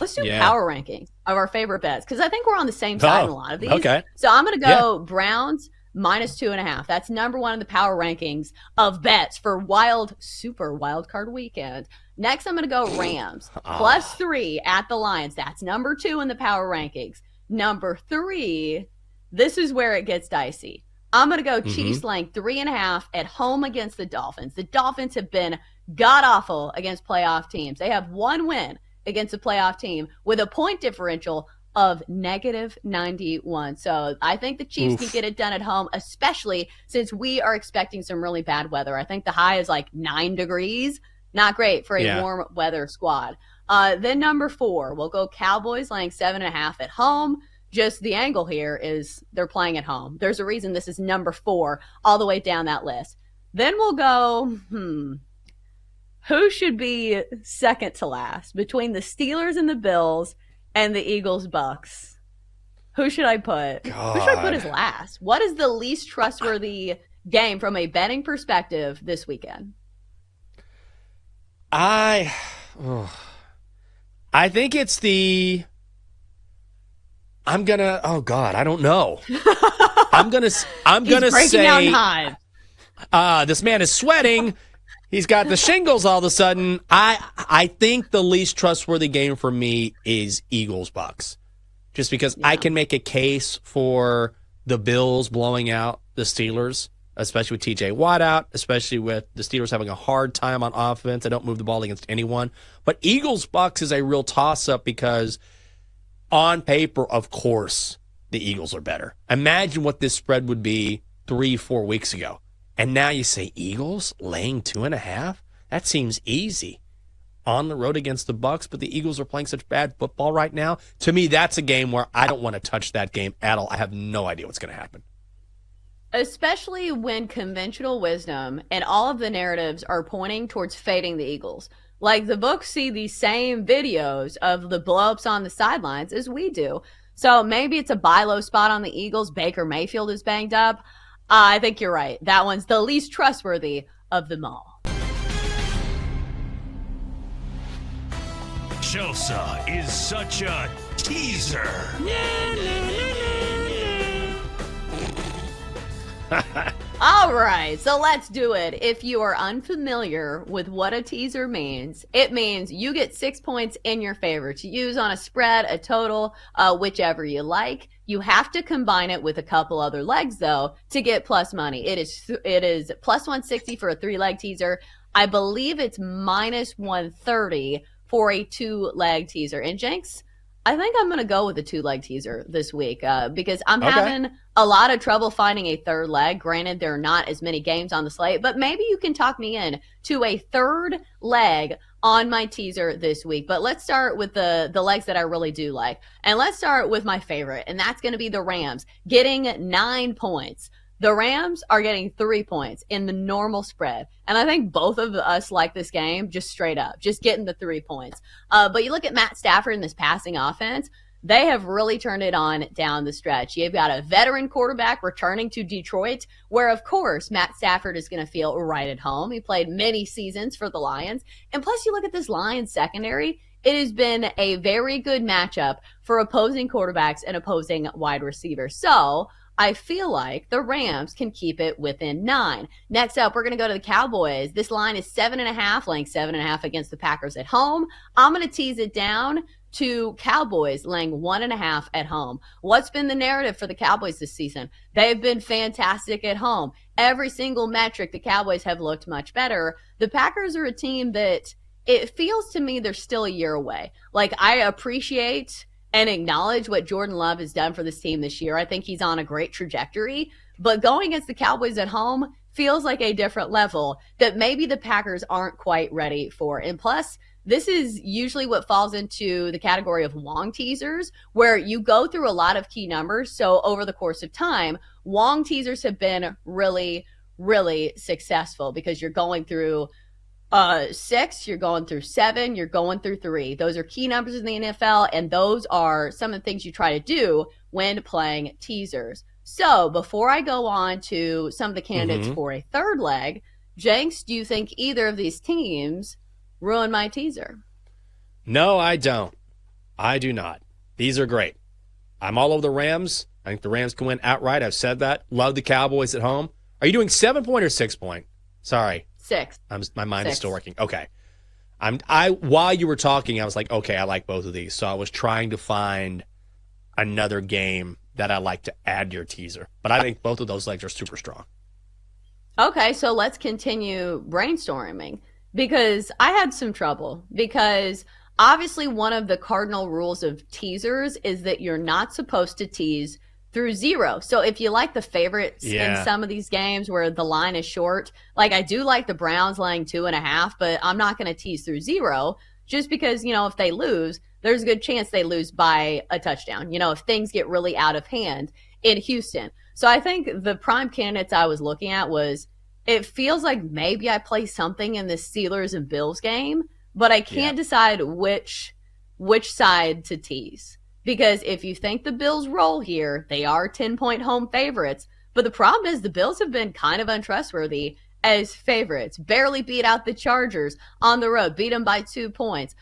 Let's do power rankings of our favorite bets because I think we're on the same side in a lot of these. Okay. So I'm going to go Browns -2.5. That's number one in the power rankings of bets for super wild card weekend. Next, I'm going to go Rams +3 at the Lions. That's number 2 in the power rankings. Number 3, this is where it gets dicey. I'm going to go Chiefs laying 3.5 at home against the Dolphins. The Dolphins have been god-awful against playoff teams. They have one win against a playoff team with a point differential of -91. So I think the Chiefs can get it done at home, especially since we are expecting some really bad weather. I think the high is like 9 degrees. Not great for a warm weather squad. Then number 4, we'll go Cowboys laying 7.5 at home. Just the angle here is they're playing at home. There's a reason this is number 4 all the way down that list. Then we'll go, who should be second to last between the Steelers and the Bills and the Eagles Bucks? Who should I put? God. Who should I put as last? What is the least trustworthy game from a betting perspective this weekend? I think it's the. I'm gonna. Oh God, I don't know. I'm gonna breaking say. Down high. This man is sweating. He's got the shingles all of a sudden. I think the least trustworthy game for me is Eagles Bucks, just because I can make a case for the Bills blowing out the Steelers, especially with T.J. Watt out, especially with the Steelers having a hard time on offense. They don't move the ball against anyone. But Eagles Bucks is a real toss-up because on paper, of course, the Eagles are better. Imagine what this spread would be 3-4 weeks ago. And now you say Eagles laying 2.5? That seems easy. On the road against the Bucks, but the Eagles are playing such bad football right now. To me, that's a game where I don't want to touch that game at all. I have no idea what's going to happen. Especially when conventional wisdom and all of the narratives are pointing towards fading the Eagles. Like, the books see these same videos of the blow-ups on the sidelines as we do. So maybe it's a buy low spot on the Eagles. Baker Mayfield is banged up. I think you're right. That one's the least trustworthy of them all. Chelsa is such a teaser. All right, so let's do it. If you are unfamiliar with what a teaser means, it means you get 6 points in your favor to use on a spread, a total, whichever you like. You have to combine it with a couple other legs, though, to get plus money. It is plus 160 for a 3-leg teaser. I believe it's minus 130 for a 2-leg teaser. And Jenks, I think I'm going to go with a 2-leg teaser this week because I'm having a lot of trouble finding a 3rd leg. Granted, there are not as many games on the slate, but maybe you can talk me in to a 3rd leg on my teaser this week. But let's start with the legs that I really do like. And let's start with my favorite, and that's going to be the Rams getting 9 points. The Rams are getting 3 points in the normal spread. And I think both of us like this game just straight up, just getting the 3 points. But you look at Matt Stafford in this passing offense, they have really turned it on down the stretch. You've got a veteran quarterback returning to Detroit, where, of course, Matt Stafford is going to feel right at home. He played many seasons for the Lions. And plus, you look at this Lions secondary, it has been a very good matchup for opposing quarterbacks and opposing wide receivers. So I feel like the Rams can keep it within 9. Next up, we're going to go to the Cowboys. This line is 7.5, laying 7.5 against the Packers at home. I'm going to tease it down to Cowboys laying 1.5 at home. What's been the narrative for the Cowboys this season? They've been fantastic at home. Every single metric, the Cowboys have looked much better. The Packers are a team that it feels to me they're still a year away. Like, I appreciate and acknowledge what Jordan Love has done for this team this year. I think he's on a great trajectory. But going against the Cowboys at home feels like a different level that maybe the Packers aren't quite ready for. And plus, this is usually what falls into the category of long teasers, where you go through a lot of key numbers. So over the course of time, long teasers have been really, really successful because you're going through 6, you're going through 7, you're going through 3. Those are key numbers in the NFL, and those are some of the things you try to do when playing teasers. So before I go on to some of the candidates for a 3rd leg, Jenks, do you think either of these teams ruin my teaser? No, I don't. I do not. These are great. I'm all over the Rams. I think the Rams can win outright. I've said that. Love the Cowboys at home. Are you doing 7-point or 6-point? Sorry. 6. My mind is still working. Okay. While you were talking, I was like, okay, I like both of these. So I was trying to find another game that I like to add to your teaser. But I think both of those legs are super strong. Okay, so let's continue brainstorming because I had some trouble because obviously one of the cardinal rules of teasers is that you're not supposed to tease through 0. So if you like the favorites in some of these games where the line is short, like I do like the Browns laying 2.5, but I'm not going to tease through 0 just because, if they lose, there's a good chance they lose by a touchdown, if things get really out of hand in Houston. So I think the prime candidates I was looking at was, it feels like maybe I play something in this Steelers and Bills game, but I can't decide which side to tease. Because if you think the Bills roll here, they are 10-point home favorites. But the problem is the Bills have been kind of untrustworthy as favorites. Barely beat out the Chargers on the road, beat them by 2 points.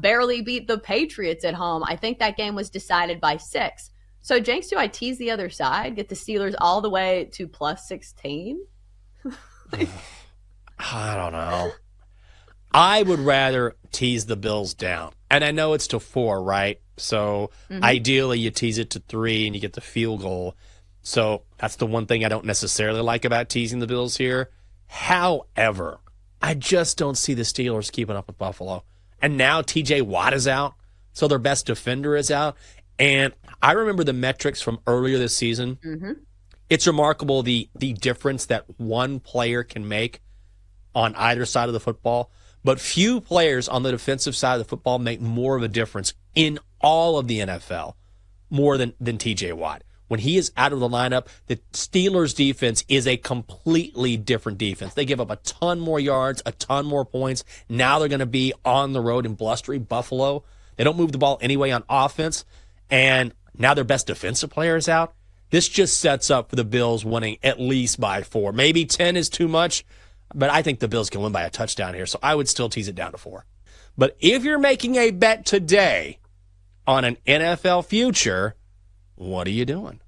Barely beat the Patriots at home. I think that game was decided by 6. So, Jenks, do I tease the other side, get the Steelers all the way to plus 16? I don't know. I would rather tease the Bills down. And I know it's to 4, right? So ideally you tease it to 3 and you get the field goal. So that's the one thing I don't necessarily like about teasing the Bills here. However, I just don't see the Steelers keeping up with Buffalo. And now TJ Watt is out, so their best defender is out. And I remember the metrics from earlier this season. It's remarkable the difference that one player can make on either side of the football. But few players on the defensive side of the football make more of a difference in all of the NFL, more than TJ Watt. When he is out of the lineup, the Steelers' defense is a completely different defense. They give up a ton more yards, a ton more points. Now they're going to be on the road in blustery Buffalo. They don't move the ball anyway on offense. And now their best defensive player is out. This just sets up for the Bills winning at least by 4. Maybe 10 is too much, but I think the Bills can win by a touchdown here, so I would still tease it down to 4. But if you're making a bet today on an NFL future, what are you doing?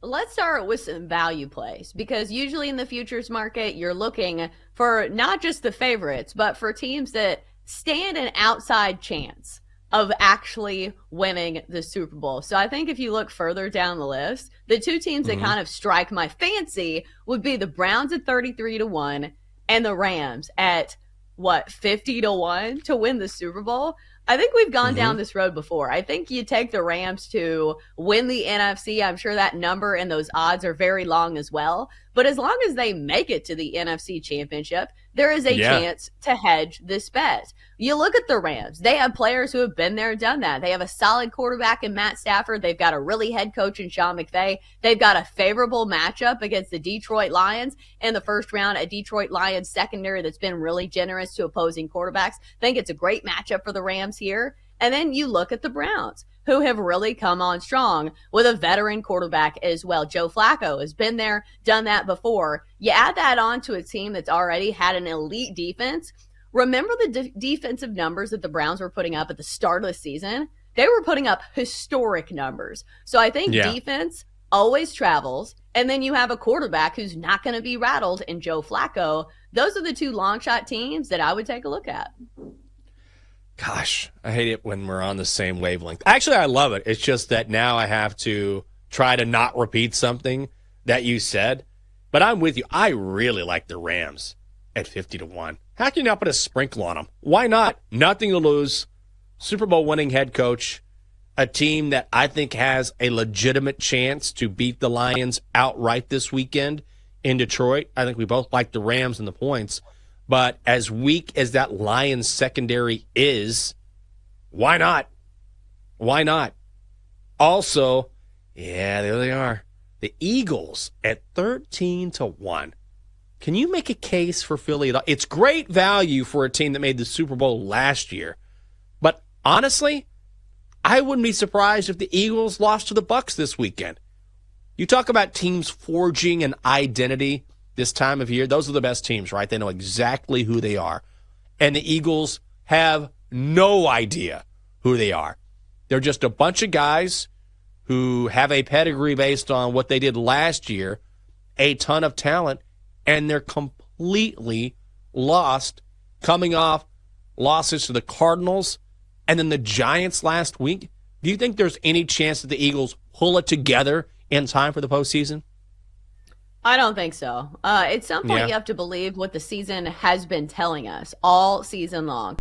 Let's start with some value plays because usually in the futures market, you're looking for not just the favorites, but for teams that stand an outside chance of actually winning the Super Bowl. So I think if you look further down the list, the two teams that kind of strike my fancy would be the Browns at 33-1 and the Rams at 50-1 to win the Super Bowl. I think we've gone down this road before. I think you take the Rams to win the NFC. I'm sure that number and those odds are very long as well. But as long as they make it to the NFC Championship, there is a chance to hedge this bet. You look at the Rams. They have players who have been there, done that. They have a solid quarterback in Matt Stafford. They've got a really head coach in Sean McVay. They've got a favorable matchup against the Detroit Lions in the first round, a Detroit Lions secondary that's been really generous to opposing quarterbacks. I think it's a great matchup for the Rams here. And then you look at the Browns, who have really come on strong with a veteran quarterback as well. Joe Flacco has been there, done that before. You add that on to a team that's already had an elite defense. Remember the defensive numbers that the Browns were putting up at the start of the season? They were putting up historic numbers. So I think defense always travels. And then you have a quarterback who's not going to be rattled in Joe Flacco. Those are the two long shot teams that I would take a look at. Gosh, I hate it when we're on the same wavelength. Actually, I love it. It's just that now I have to try to not repeat something that you said. But I'm with you. I really like the Rams at 50-1. How can you not put a sprinkle on them? Why not? Nothing to lose. Super Bowl winning head coach. A team that I think has a legitimate chance to beat the Lions outright this weekend in Detroit. I think we both like the Rams and the points. But as weak as that Lions secondary is, why not? Why not? Also, there they are. The Eagles at 13-1. Can you make a case for Philly? It's great value for a team that made the Super Bowl last year. But honestly, I wouldn't be surprised if the Eagles lost to the Bucs this weekend. You talk about teams forging an identity this time of year. Those are the best teams, right? They know exactly who they are. And the Eagles have no idea who who they are. They're just a bunch of guys who have a pedigree based on what they did last year, a ton of talent, and they're completely lost coming off losses to the Cardinals and then the Giants last week. Do you think there's any chance that the Eagles pull it together in time for the postseason? I don't think so. At some point, you have to believe what the season has been telling us all season long.